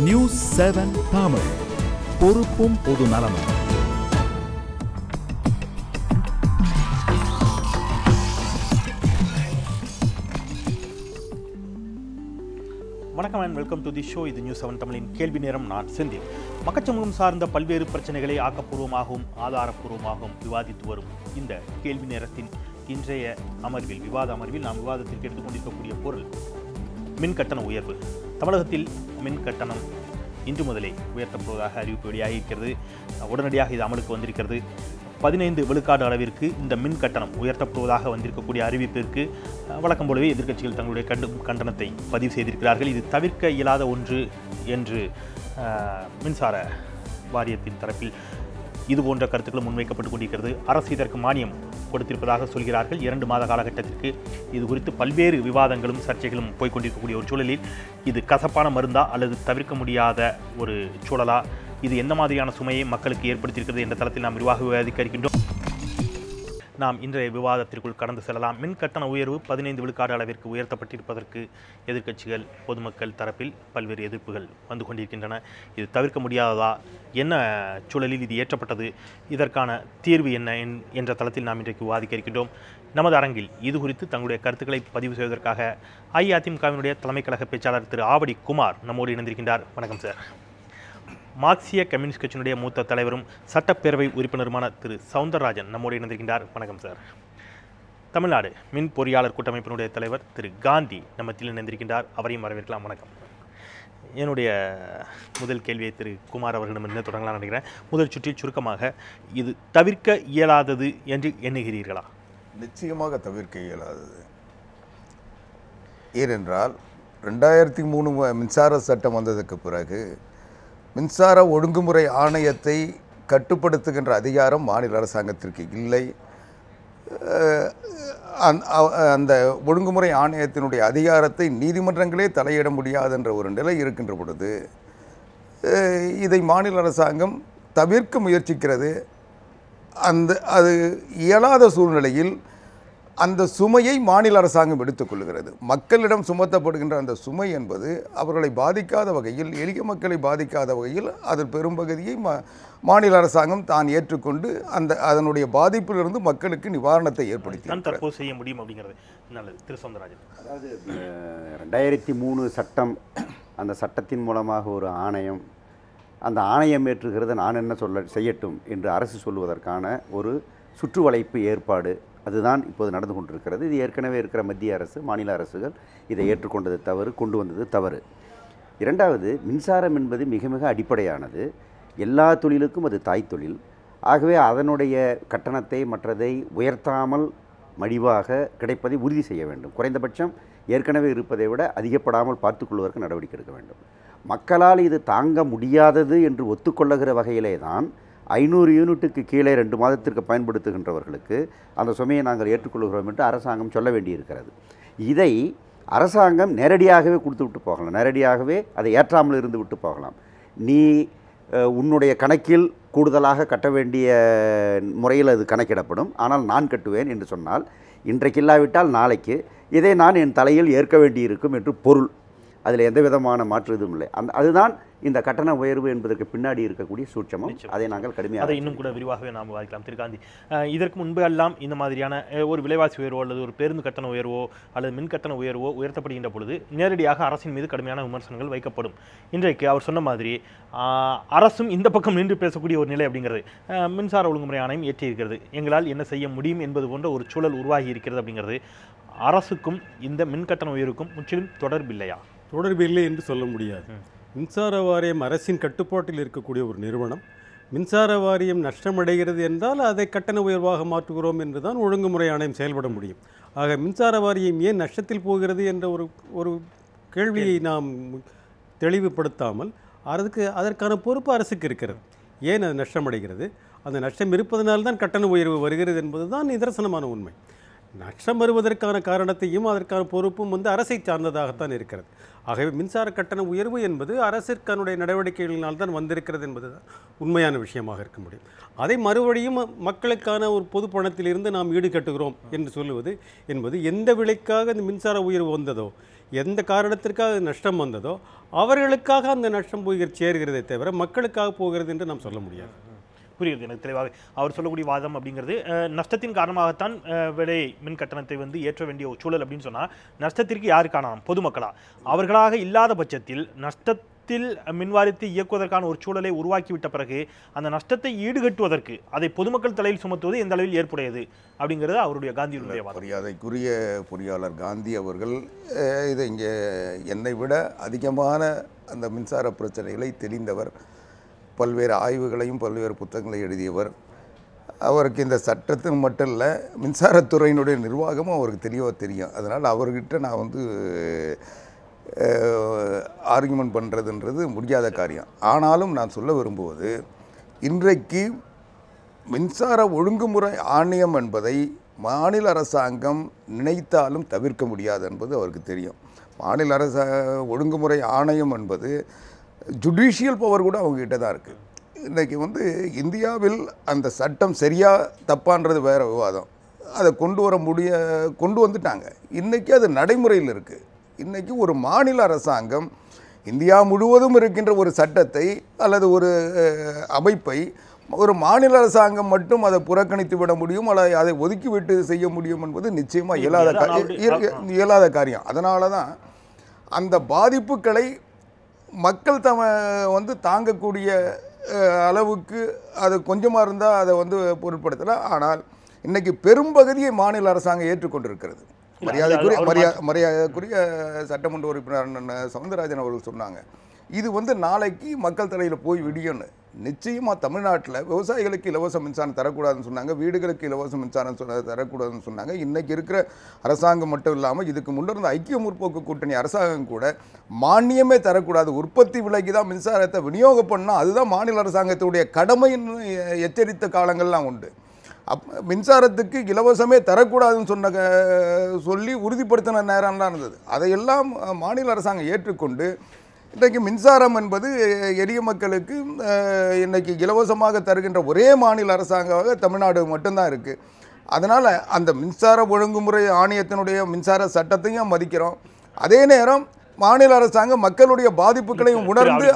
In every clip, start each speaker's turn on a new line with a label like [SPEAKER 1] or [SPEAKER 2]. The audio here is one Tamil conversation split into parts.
[SPEAKER 1] நியூஸ் 7 தமிழ், பொறுப்பும் பொது நலமும்.
[SPEAKER 2] வணக்கம் and welcome to the show. இது நியூஸ் 7 தமிழின் கேள்வி நேரம். நான் செந்தில். மக்கச்சமூகம் சார்ந்த பல்வேறு பிரச்சனைகளை ஆக்கப்பூர்வமாகவும் ஆதாரப்பூர்வமாகவும் விவாதித்து வரும் இந்த கேள்வி நேரத்தின் இன்றைய அமர்வில், விவாத அமர்வில் நாம் விவாதத்திற்கு எடுத்துக்கொண்டிருக்கக்கூடிய பொருள் மின் கட்டண உயர்வு. தமிழகத்தில் மின் கட்டணம் இன்று முதலே உயர்த்தப்படுவதாக அறிவிப்பு வெளியாகியிருக்கிறது. உடனடியாக இது அமலுக்கு வந்திருக்கிறது. 15 விழுக்காடு அளவிற்கு இந்த மின் கட்டணம் உயர்த்தப்படுவதாக வந்திருக்கக்கூடிய அறிவிப்பிற்கு வழக்கம் போலவே எதிர்க்கட்சிகள் தங்களுடைய கண்டனத்தை பதிவு செய்திருக்கிறார்கள். இது தவிர்க்க இயலாத ஒன்று என்று மின்சார வாரியத்தின் தரப்பில் இதுபோன்ற கருத்துக்களும் முன்வைக்கப்பட்டுக் கொண்டிருக்கிறது. அரசு இதற்கு மானியம் கொடுத்திருப்பதாக சொல்கிறார்கள். 2 மாத காலகட்டத்திற்கு. இது குறித்து பல்வேறு விவாதங்களும் சர்ச்சைகளும் போய்கொண்டிருக்கக்கூடிய ஒரு சூழலில் இது கசப்பான மருந்தா அல்லது தவிர்க்க முடியாத ஒரு சூழலா, இது என்ன மாதிரியான சுமையை மக்களுக்கு ஏற்படுத்தியிருக்கிறது என்ற தளத்தில் நாம் விவாதிக்க இருக்கின்றோம். நாம் இன்றைய விவாதத்திற்குள் கடந்து செல்லலாம். மின் கட்டண உயர்வு 15 விழுக்காடு அளவிற்கு உயர்த்தப்பட்டிருப்பதற்கு எதிர்க்கட்சிகள், பொதுமக்கள் தரப்பில் பல்வேறு எதிர்ப்புகள் வந்து கொண்டிருக்கின்றன. இது தவிர்க்க முடியாததா? என்ன சூழலில் இது ஏற்றப்பட்டது? இதற்கான தீர்வு என்ன என்ற தளத்தில் நாம் இன்றைக்கு விவாதிக்க இருக்கின்றோம். நமது அரங்கில் இது குறித்து தங்களுடைய கருத்துக்களை பதிவு செய்வதற்காக அஇஅதிமுகவினுடைய தலைமை கழக பேச்சாளர் திரு ஆவடி குமார் நம்மோடு இணைந்திருக்கின்றார். வணக்கம் சார். மார்க்சிய கம்யூனிஸ்ட் கட்சியினுடைய மூத்த தலைவரும் சட்டப்பேரவை உறுப்பினருமான திரு சவுந்தரராஜன் நம்மோடு இணைந்திருக்கின்றார். வணக்கம் சார். தமிழ்நாடு மின் பொறியாளர் கூட்டமைப்பினுடைய தலைவர் திரு காந்தி நம்மத்தில் இணைந்திருக்கின்றார். அவரையும் வரவேற்கலாம். வணக்கம். என்னுடைய முதல் கேள்வியை திரு குமார் அவர்களிடமிருந்து தொடங்கலாம் நினைக்கிறேன். முதல் சுற்றில் சுருக்கமாக, இது தவிர்க்க இயலாதது என்று எண்ணுகிறீர்களா?
[SPEAKER 3] நிச்சயமாக தவிர்க்க இயலாதது. ஏனென்றால் 2003 மின்சார சட்டம் வந்ததுக்கு பிறகு மின்சார ஒழுங்குமுறை ஆணையத்தை கட்டுப்படுத்துகின்ற அதிகாரம் மாநில அரசாங்கத்திற்கு இல்லை. அந்த ஒழுங்குமுறை ஆணையத்தினுடைய அதிகாரத்தை நீதிமன்றங்களே தலையிட முடியாது என்ற ஒரு நிலை இருக்கின்ற பொழுது இதை மாநில அரசாங்கம் தவிர்க்க முயற்சிக்கிறது. அது இயலாத சூழ்நிலையில் அந்த சுமையை மாநில அரசாங்கம் எடுத்துக்கொள்கிறது. மக்களிடம் சுமத்தப்படுகின்ற அந்த சுமை என்பது அவர்களை பாதிக்காத வகையில், எளிய மக்களை பாதிக்காத வகையில் அதில் பெரும்பகுதியை மாநில அரசாங்கம் தான் ஏற்றுக்கொண்டு அதனுடைய பாதிப்பிலிருந்து மக்களுக்கு நிவாரணத்தை ஏற்படுத்தி
[SPEAKER 2] செய்ய முடியும் அப்படிங்கிறது. நல்லது. திரு சவுந்தரராஜன்.
[SPEAKER 4] அதாவது 2003 சட்டம், அந்த சட்டத்தின் மூலமாக ஒரு ஆணையம், அந்த ஆணையம் ஏற்றுகிறது நான் என்ன செய்யட்டும் என்று அரசு சொல்வதற்கான ஒரு சுற்றுவளைப்பு ஏற்பாடு, அதுதான் இப்போது நடந்து கொண்டிருக்கிறது. இது ஏற்கனவே இருக்கிற மத்திய அரசு, மாநில அரசுகள் இதை ஏற்றுக்கொண்டது தவறு, கொண்டு வந்தது தவறு. இரண்டாவது, மின்சாரம் என்பது மிக மிக அடிப்படையானது. எல்லா தொழிலுக்கும் அது தாய் தொழில். ஆகவே அதனுடைய கட்டணத்தை மற்றதை உயர்த்தாமல் மலிவாக கிடைப்பதை உறுதி செய்ய வேண்டும். குறைந்தபட்சம் ஏற்கனவே இருப்பதை விட அதிகப்படாமல் பார்த்துக்கொள்வதற்கு நடவடிக்கை எடுக்க வேண்டும். மக்களால் இது தாங்க முடியாதது என்று ஒத்துக்கொள்ளுகிற வகையிலே தான் 500 யூனிட்டுக்கு கீழே 2 மாதத்திற்கு பயன்படுத்துகின்றவர்களுக்கு அந்த சுமையை நாங்கள் ஏற்றுக்கொள்கிறோம் என்று அரசாங்கம் சொல்ல வேண்டியிருக்கிறது. இதை அரசாங்கம் நேரடியாகவே கொடுத்து விட்டு போகலாம், நேரடியாகவே அதை ஏற்றாமல் இருந்து விட்டு போகலாம். நீ உன்னுடைய கணக்கில் கூடுதலாக கட்ட வேண்டிய முறையில் அது கணக்கிடப்படும், ஆனால் நான் கட்டுவேன் என்று சொன்னால், இன்றைக்கு இல்லாவிட்டால் நாளைக்கு இதை நான் என் தலையில் ஏற்க வேண்டியிருக்கும் என்று பொருள். அதில் எந்த விதமான மாற்று இதுவும் இல்லை. அதுதான் இந்த கட்டண உயர்வு என்பதற்கு பின்னாடி இருக்கக்கூடிய சூட்சமம். அதை நாங்கள் கடுமையாக,
[SPEAKER 2] அதை இன்னும் கூட விரிவாகவே நாம் விவாதிக்கலாம். திரு காந்தி, இதற்கு முன்பு எல்லாம் இந்த மாதிரியான ஒரு விலைவாசி உயர்வோ அல்லது ஒரு பேருந்து கட்டண உயர்வோ அல்லது மின் கட்டண உயர்வோ உயர்த்தப்படுகின்ற பொழுது நேரடியாக அரசின் மீது கடுமையான விமர்சனங்கள் வைக்கப்படும். இன்றைக்கு அவர் சொன்ன மாதிரி அரசும் இந்த பக்கம் நின்று பேசக்கூடிய ஒரு நிலை அப்படிங்கிறது மின்சார ஒழுங்குமுறை ஆணையம் ஏற்றியிருக்கிறது. எங்களால் என்ன செய்ய முடியும் என்பது போன்ற ஒரு சூழல் உருவாகி இருக்கிறது அப்படிங்கிறது. அரசுக்கும் இந்த மின் கட்டண உயர்வுக்கும் முற்றிலும் தொடர்பில்லையா?
[SPEAKER 5] தொடர்பில்லை என்று சொல்ல முடியாது. மின்சார வாரியம் அரசின் கட்டுப்பாட்டில் இருக்கக்கூடிய ஒரு நிறுவனம். மின்சார வாரியம் நஷ்டமடைகிறது என்றால் அதை கட்டண உயர்வாக மாற்றுகிறோம் என்று தான் ஒழுங்குமுறை ஆணையம் செயல்பட முடியும். ஆக மின்சார வாரியம் ஏன் நஷ்டத்தில் போகிறது என்ற ஒரு கேள்வியை நாம் தெளிவுபடுத்தாமல் அதற்கான பொறுப்பு அரசுக்கு இருக்கிறது. ஏன் அது நஷ்டமடைகிறது? அந்த நஷ்டம் இருப்பதனால்தான் கட்டண உயர்வு வருகிறது என்பது தான் நிதர்சனமான உண்மை. நஷ்டம் வருவதற்கான காரணத்தையும் அதற்கான பொறுப்பும் அரசை சார்ந்ததாகத்தான் இருக்கிறது. ஆகவே மின்சார கட்டண உயர்வு என்பது அரசிற்கானுடைய நடவடிக்கைகளினால் தான் வந்திருக்கிறது என்பது தான் உண்மையான விஷயமாக இருக்க முடியும். அதை மறுபடியும் மக்களுக்கான ஒரு பொது பணத்திலிருந்து நாம் ஈடுகட்டுகிறோம் என்று சொல்லுவது என்பது எந்த விலைக்காக இந்த மின்சார உயர்வு வந்ததோ, எந்த காரணத்திற்காக நஷ்டம் வந்ததோ அவர்களுக்காக அந்த நஷ்டம் போய் சேர்கிறதே தவிர மக்களுக்காக போகிறது என்று நாம் சொல்ல முடியாது.
[SPEAKER 2] புரியுது எனக்கு தெளிவாக. அவர் சொல்லக்கூடிய வாதம் அப்படிங்கிறது நஷ்டத்தின் காரணமாகத்தான் விலை மின் கட்டணத்தை ஏற்ற வேண்டிய ஒரு சூழல் அப்படின்னு சொன்னால் நஷ்டத்திற்கு யாரு காரணம்? பொதுமக்களா? அவர்களாக இல்லாத பட்சத்தில் நஷ்டத்தில் மின்வாரியத்தை இயக்குவதற்கான ஒரு சூழலை உருவாக்கிவிட்ட பிறகு அந்த நஷ்டத்தை ஈடுகட்டுவதற்கு அதை பொதுமக்கள் தலையில் சுமத்துவது எந்த அளவில் ஏற்புடையது அப்படிங்கிறது அவருடைய காந்தியினுடைய வாதம்.
[SPEAKER 3] மரியாதைக்குரிய பொறியாளர் காந்தி அவர்கள் இதை இங்கே என்னை விட அதிகமான அந்த மின்சார பிரச்சனைகளை தெரிந்தவர், பல்வேறு ஆய்வுகளையும் பல்வேறு புத்தகங்களையும் எழுதியவர். அவருக்கு இந்த சட்டத்தின் மட்டும் இல்லை, மின்சாரத்துறையினுடைய நிர்வாகமும் அவருக்கு தெளிவாக தெரியும். அதனால் அவர்கிட்ட நான் ஆர்குமெண்ட் பண்ணுறதுன்றது முடியாத காரியம். ஆனாலும் நான் சொல்ல விரும்புவது, இன்றைக்கு மின்சார ஒழுங்குமுறை ஆணையம் என்பதை மாநில அரசாங்கம் நினைத்தாலும் தவிர்க்க முடியாது என்பது அவருக்கு தெரியும். மாநில ஒழுங்குமுறை ஆணையம் என்பது ஜுடிஷியல் பவர் கூட அவங்ககிட்ட தான் இருக்குது. இன்றைக்கி இந்தியாவில் அந்த சட்டம் சரியாக தப்பான்றது வேறு விவாதம். அதை கொண்டு வந்துட்டாங்க. இன்றைக்கி அது நடைமுறையில் இருக்குது. இன்றைக்கி ஒரு மாநில அரசாங்கம் இந்தியா முழுவதும் இருக்கின்ற ஒரு சட்டத்தை அல்லது ஒரு அமைப்பை ஒரு மாநில அரசாங்கம் மட்டும் அதை புறக்கணித்து விட முடியும், அல்லது அதை ஒதுக்கிவிட்டு செய்ய முடியும் என்பது நிச்சயமாக இயலாத காரியம். அதனால தான் அந்த பாதிப்புகளை மக்கள் தாங்கக்கூடிய அளவுக்கு அது கொஞ்சமாக இருந்தால் அதை பொருட்படுத்தலாம். ஆனால் இன்றைக்கி பெரும்பகுதியை மாநில அரசாங்கம் ஏற்றுக்கொண்டிருக்கிறது. மரியாதைக்குரிய சட்டமன்ற உறுப்பினர் சவுந்தரராஜன் அவர்கள் சொன்னாங்க, இது நாளைக்கு மக்கள் தலையில் போய் விடியன்னு. நிச்சயமாக தமிழ்நாட்டில் விவசாயிகளுக்கு இலவச மின்சாரம் தரக்கூடாதுன்னு சொன்னாங்க, வீடுகளுக்கு இலவச மின்சாரம் தரக்கூடாதுன்னு சொன்னாங்க. இன்றைக்கி இருக்கிற அரசாங்கம் மட்டும் இல்லாமல் இதுக்கு முன்னிருந்த ஐக்கிய முற்போக்கு கூட்டணி அரசாங்கம் கூட மானியமே தரக்கூடாது, உற்பத்தி விலைக்கு தான் மின்சாரத்தை விநியோகம் பண்ணால் அதுதான் மாநில அரசாங்கத்துடைய கடமைன்னு எச்சரித்த காலங்கள்லாம் உண்டு. மின்சாரத்துக்கு இலவசமே தரக்கூடாதுன்னு சொல்லி உறுதிப்படுத்தின நேரம்லாம் இருந்தது. அதையெல்லாம் மாநில அரசாங்கம் ஏற்றுக்கொண்டு இன்றைக்கு மின்சாரம் என்பது எளிய மக்களுக்கு இன்றைக்கி இலவசமாக தருகின்ற ஒரே மாநில அரசாங்கமாக தமிழ்நாடு மட்டும்தான் இருக்குது. அதனால் அந்த மின்சார ஒழுங்குமுறை ஆணையத்தினுடைய மின்சார சட்டத்தையும் மதிக்கிறோம். அதே நேரம் மாநில அரசாங்கம் மக்களுடைய பாதிப்புகளையும் உணர்ந்து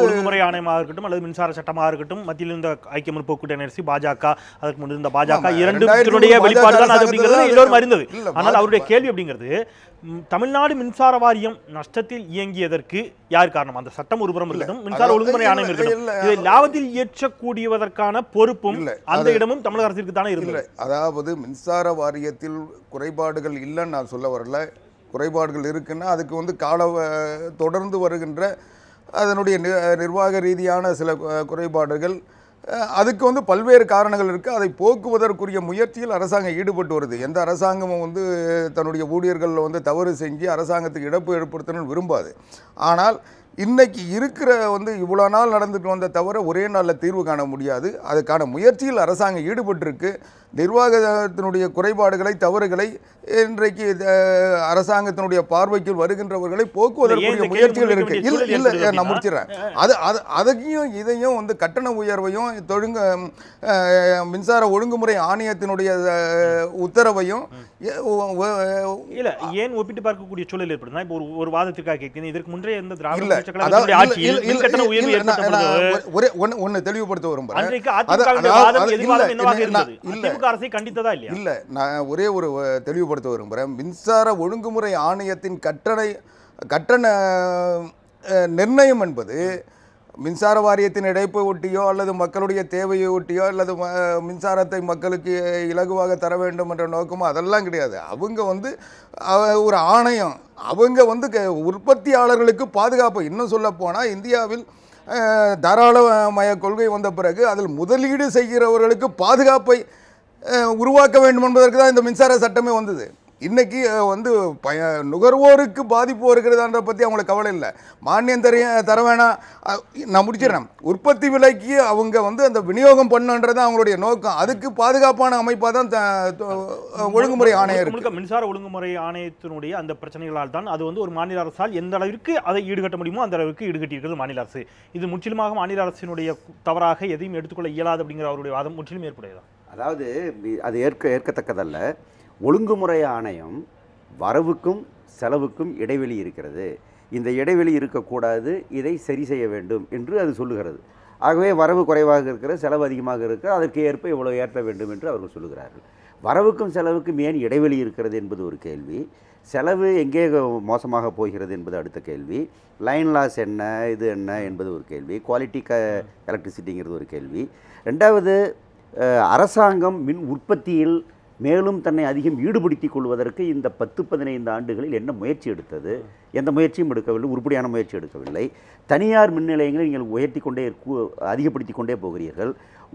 [SPEAKER 2] ஒழுங்குமுறை ஆணையமாக இருக்கட்டும் அல்லது மின்சார சட்டமாக இருக்கட்டும், மத்தியில் இருந்த ஐக்கிய முற்போக்கு கூட்டணி அரசு பாஜக, அதற்கு முன் இருந்த பாஜக இரண்டுடைய வெளிப்பாடு தான் அது அப்படிங்கிறது எல்லோரும் அறிந்தது. ஆனால் அவருடைய கேள்வி அப்படிங்கிறது, தமிழ்நாடு மின்சார வாரியம் நஷ்டத்தில் இயங்கியதற்கு யார் காரணம்? அந்த சட்டம் ஒருபுறம் இருக்கட்டும், மின்சார ஒழுங்குமுறை ஆணையம் இருக்கட்டும், இதை லாபத்தில் இயற்றக்கூடியதற்கான பொறுப்பும் அந்த இடமும் தமிழக அரசிற்கு தானே இருந்தது.
[SPEAKER 3] அதாவது மின்சார வாரியத்தில் குறைபாடுகள் இல்லைன்னு நான் சொல்ல வரல. குறைபாடுகள் இருக்குன்னா அதுக்கு தொடர்ந்து வருகின்ற அதனுடைய நிர்வாக ரீதியான சில குறைபாடுகள், அதுக்கு பல்வேறு காரணங்கள் இருக்குது. அதை போக்குவதற்குரிய முயற்சியில் அரசாங்கம் ஈடுபட்டு வருது. எந்த அரசாங்கமும் தன்னுடைய ஊழியர்கள் தவறு செஞ்சு அரசாங்கத்துக்கு இழப்பு ஏற்படுத்தணும்னு விரும்பாது. ஆனால் இன்னைக்கு இருக்கிற இவ்வளோ நாள் நடந்துட்டு வந்த தவிர ஒரே நாளில் தீர்வு காண முடியாது. அதுக்கான முயற்சியில் அரசாங்கம் ஈடுபட்டிருக்கு. நிர்வாகத்தினுடைய குறைபாடுகளை தவறுகளை இன்றைக்கு அரசாங்கத்தினுடைய பார்வைக்கு வருகின்றவர்களை போக்குவதற்குரிய முயற்சிகள் இருக்கு. இல்லை நான் முடிச்சிடறேன். அதையும் இதையும் கட்டண உயர்வையும் மின்சார ஒழுங்குமுறை ஆணையத்தினுடைய உத்தரவையும்
[SPEAKER 2] இல்ல ஏன் ஒப்பிட்டு பார்க்கக்கூடிய சூழல் ஏற்படுதுன்னா, இப்போ ஒரு வாதத்திற்காக கேட்கிறேன், இதற்கு முன்னே இருந்த திராவிட
[SPEAKER 3] ஒன்னு தெளிவுபடுத்த விரும்புறேன்.
[SPEAKER 2] அரசை கண்டித்ததா இல்லையா?
[SPEAKER 3] இல்ல, நான் ஒரே ஒரு தெளிவுபடுத்த விரும்புகிறேன். மின்சார ஒழுங்குமுறை ஆணையத்தின் கட்டண நிர்ணயம் என்பது மின்சார வாரியத்தின் இடைப்பை ஒட்டியோ அல்லது மக்களுடைய தேவையை ஒட்டியோ அல்லது மின்சாரத்தை மக்களுக்கு இலகுவாக தர வேண்டும் என்ற நோக்கமோ அதெல்லாம் கிடையாது. அவங்க ஒரு ஆணையம், அவங்க உற்பத்தியாளர்களுக்கு பாதுகாப்பு. இன்னும் சொல்ல போனால் இந்தியாவில் தாராளமய கொள்கை வந்த பிறகு அதில் முதலீடு செய்கிறவர்களுக்கு பாதுகாப்பை உருவாக்க வேண்டும் என்பதற்கு தான் இந்த மின்சார சட்டமே வந்தது. இன்னைக்கு வந்து நுகர்வோருக்கு பாதிப்பு வருகிறதான்ற பற்றி அவங்களுக்கு கவலை இல்லை. மானியம் தர வேணாம், நான் முடிச்சிடறேன். உற்பத்தி விலைக்கு அவங்க வந்து அந்த விநியோகம் பண்ணுன்றது அவங்களுடைய நோக்கம். அதுக்கு பாதுகாப்பான அமைப்பாக தான் ஒழுங்குமுறை ஆணையம் இருக்கு.
[SPEAKER 2] மின்சார ஒழுங்குமுறை ஆணையத்தினுடைய அந்த பிரச்சனைகளால் தான் அது வந்து ஒரு மாநில அரசால் எந்த அளவிற்கு அதை ஈடுகட்ட முடியுமோ அந்த அளவுக்கு ஈடுகட்டி இருக்கிறது மாநில அரசு. இது முற்றிலுமாக மாநில அரசினுடைய தவறாக எதையும் எடுத்துக்கொள்ள இயலாது அப்படிங்கிற அவருடைய வாதம் முற்றிலும் ஏற்புடையதான்.
[SPEAKER 4] அதாவது அது ஏற்கத்தக்கதல்ல. ஒழுங்குமுறை ஆணையம் வரவுக்கும் செலவுக்கும் இடைவெளி இருக்கிறது, இந்த இடைவெளி இருக்கக்கூடாது, இதை சரி செய்ய வேண்டும் என்று அது சொல்லுகிறது. ஆகவே வரவு குறைவாக இருக்கிறது, செலவு அதிகமாக இருக்கிறது, அதற்கு ஏற்ப இவ்வளவு ஏற்ற வேண்டும் என்று அவர்கள் சொல்லுகிறார்கள். வரவுக்கும் செலவுக்கும் ஏன் இடைவெளி இருக்கிறது என்பது ஒரு கேள்வி. செலவு எங்கே மோசமாக போகிறது என்பது அடுத்த கேள்வி. லைன் லாஸ் என்ன, இது என்ன என்பது ஒரு கேள்வி. குவாலிட்டி எலக்ட்ரிசிட்டிங்கிறது ஒரு கேள்வி. ரெண்டாவது, அரசாங்கம் மின் உற்பத்தியில் மேலும் தன்னை அதிகம் ஈடுபடுத்திக் கொள்வதற்கு இந்த 10-15 ஆண்டுகளில் என்ன முயற்சி எடுத்தது? எந்த முயற்சியும் எடுக்கவில்லை, உருப்படியான முயற்சி எடுக்கவில்லை. தனியார் மின் நிலையங்களை நீங்கள் உயர்த்தி கொண்டே அதிகப்படுத்தி கொண்டே போகிறீர்கள்.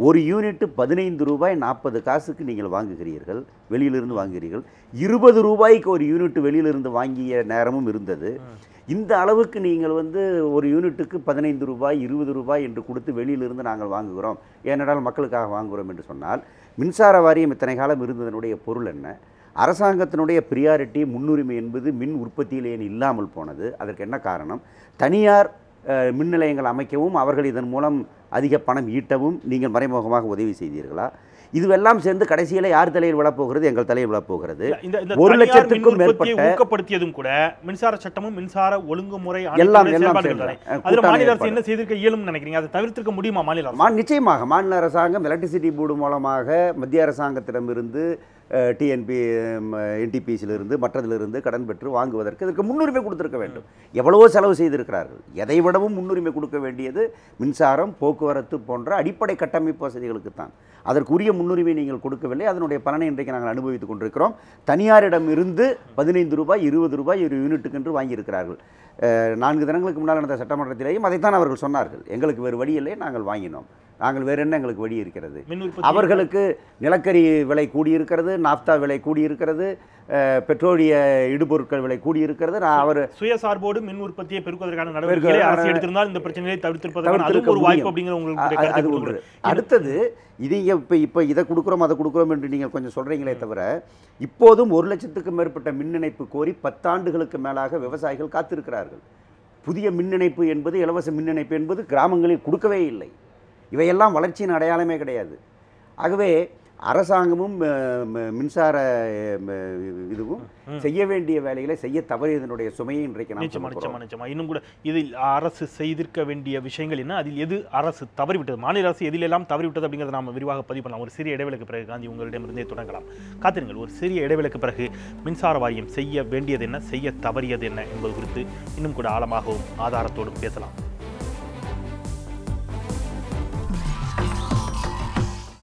[SPEAKER 4] ஒரு யூனிட்டு 15 ரூபாய் 40 காசுக்கு நீங்கள் வாங்குகிறீர்கள், வெளியிலிருந்து வாங்குகிறீர்கள். 20 ரூபாய்க்கு ஒரு யூனிட் வெளியிலிருந்து வாங்கிய நேரமும் இருந்தது. இந்த அளவுக்கு நீங்கள் வந்து ஒரு யூனிட்டுக்கு 15 ரூபாய் 20 ரூபாய் என்று கொடுத்து வெளியிலிருந்து நாங்கள் வாங்குகிறோம், ஏனென்றால் மக்களுக்காக வாங்குகிறோம் என்று சொன்னால், மின்சார வாரியம் இத்தனை காலம் இருந்ததனுடைய பொருள் என்ன? அரசாங்கத்தினுடைய பிரியாரிட்டி, முன்னுரிமை என்பது மின் உற்பத்தியில் ஏன் இல்லாமல் போனது? அதற்கு என்ன காரணம்? தனியார் மின் நிலையங்கள் அமைக்கவும் அவர்கள் இதன் மூலம் அதிக பணம் ஈட்டவும் நீங்கள் மறைமுகமாக உதவி செய்தீர்களா? இதுவெல்லாம் சேர்ந்து கடைசியில் யார் தலையில் விழப்போகிறது? எங்கள் தலையில் விழப்போகிறது. 1 லட்சத்துக்கும் மேற்பட்ட
[SPEAKER 2] ஊக்கப்படுத்தியதும் கூட மின்சார சட்டமும் மின்சார ஒழுங்குமுறை எல்லாம் மாநில அரசு என்ன செய்திருக்க இயலும் நினைக்கிறீங்க? அதை தவிர்த்திருக்க முடியுமா மாநில அரசு?
[SPEAKER 4] நிச்சயமாக மாநில அரசாங்கம் எலக்ட்ரிசிட்டி போர்டு மூலமாக மத்திய அரசாங்கத்திடமிருந்து என்டிபிசியிலிருந்து மற்றதிலிருந்து கடன் பெற்று வாங்குவதற்கு இதற்கு முன்னுரிமை கொடுத்திருக்க வேண்டும். எவ்வளவோ செலவு செய்திருக்கிறார்கள். எதை விடவும் முன்னுரிமை கொடுக்க வேண்டியது மின்சாரம், போக்குவரத்து போன்ற அடிப்படை கட்டமைப்பு வசதிகளுக்கு தான். அதற்குரிய முன்னுரிமை நீங்கள் கொடுக்கவில்லை. அதனுடைய பலனை இன்றைக்கு நாங்கள் அனுபவித்துக் கொண்டிருக்கிறோம். தனியாரிடம் இருந்து 15 ரூபாய் 20 ரூபாய் ஒரு யூனிட்டுக்கு என்று வாங்கியிருக்கிறார்கள். 4 தினங்களுக்கு முன்னால் நடந்த சட்டமன்றத்திலேயும் அதைத்தான் அவர்கள் சொன்னார்கள். எங்களுக்கு வேறு வழி இல்லை, நாங்கள் வாங்கினோம், நாங்கள் வேறு என்ன எங்களுக்கு வழி இருக்கிறது? அவர்களுக்கு நிலக்கரி விலை கூடியிருக்கிறது, நாப்தா விலை கூடியிருக்கிறது, பெட்ரோலிய இடுபொருட்கள் விலை கூடியிருக்கிறது. அவர்
[SPEAKER 2] சுயசார்போடு மின் உற்பத்தியை பெருக்குவதற்கான நடவடிக்கைகளை அரசு எடுத்திருந்தால் இந்த பிரச்சனையை தவிர்த்திருப்பதற்கு ஒரு வாய்ப்பு அப்படிங்கிற உங்களுக்கு.
[SPEAKER 4] அடுத்தது, இது இப்போ இதை கொடுக்குறோம் அதை கொடுக்குறோம் என்று நீங்கள் கொஞ்சம் சொல்கிறீங்களே தவிர, இப்போதும் 1 லட்சத்துக்கும் மேற்பட்ட மின் இணைப்பு கோரி 10 ஆண்டுகளுக்கு மேலாக விவசாயிகள் காத்திருக்கிறார்கள். புதிய மின் இணைப்பு என்பது, இலவச மின் இணைப்பு என்பது கிராமங்களில் கொடுக்கவே இல்லை. இவையெல்லாம் வளர்ச்சியின் அடையாளமே கிடையாது. ஆகவே அரசாங்கமும் மின்சார இதுவும் செய்ய வேண்டிய வேலைகளை செய்ய தவறியதனுடைய சுமையை இன்றைக்கு
[SPEAKER 2] நிச்சயமா இன்னும் கூட இதில் அரசு செய்திருக்க வேண்டிய விஷயங்கள் என்ன, அதில் எது அரசு தவறிவிட்டது, மாநில அரசு எதிலெல்லாம் தவறிவிட்டது அப்படிங்கிறத நாம் விரிவாக பதிவு பண்ணலாம். ஒரு சிறிய இடைவேளைக்கு பிறகு காந்தி உங்களிடமிருந்தே தொடங்கலாம். காத்திருங்கள். ஒரு சிறிய இடைவேளைக்கு பிறகு மின்சார வாரியம் செய்ய வேண்டியது என்ன, செய்ய தவறியது என்ன என்பது குறித்து இன்னும் கூட ஆழமாகவும் ஆதாரத்தோடும் பேசலாம்.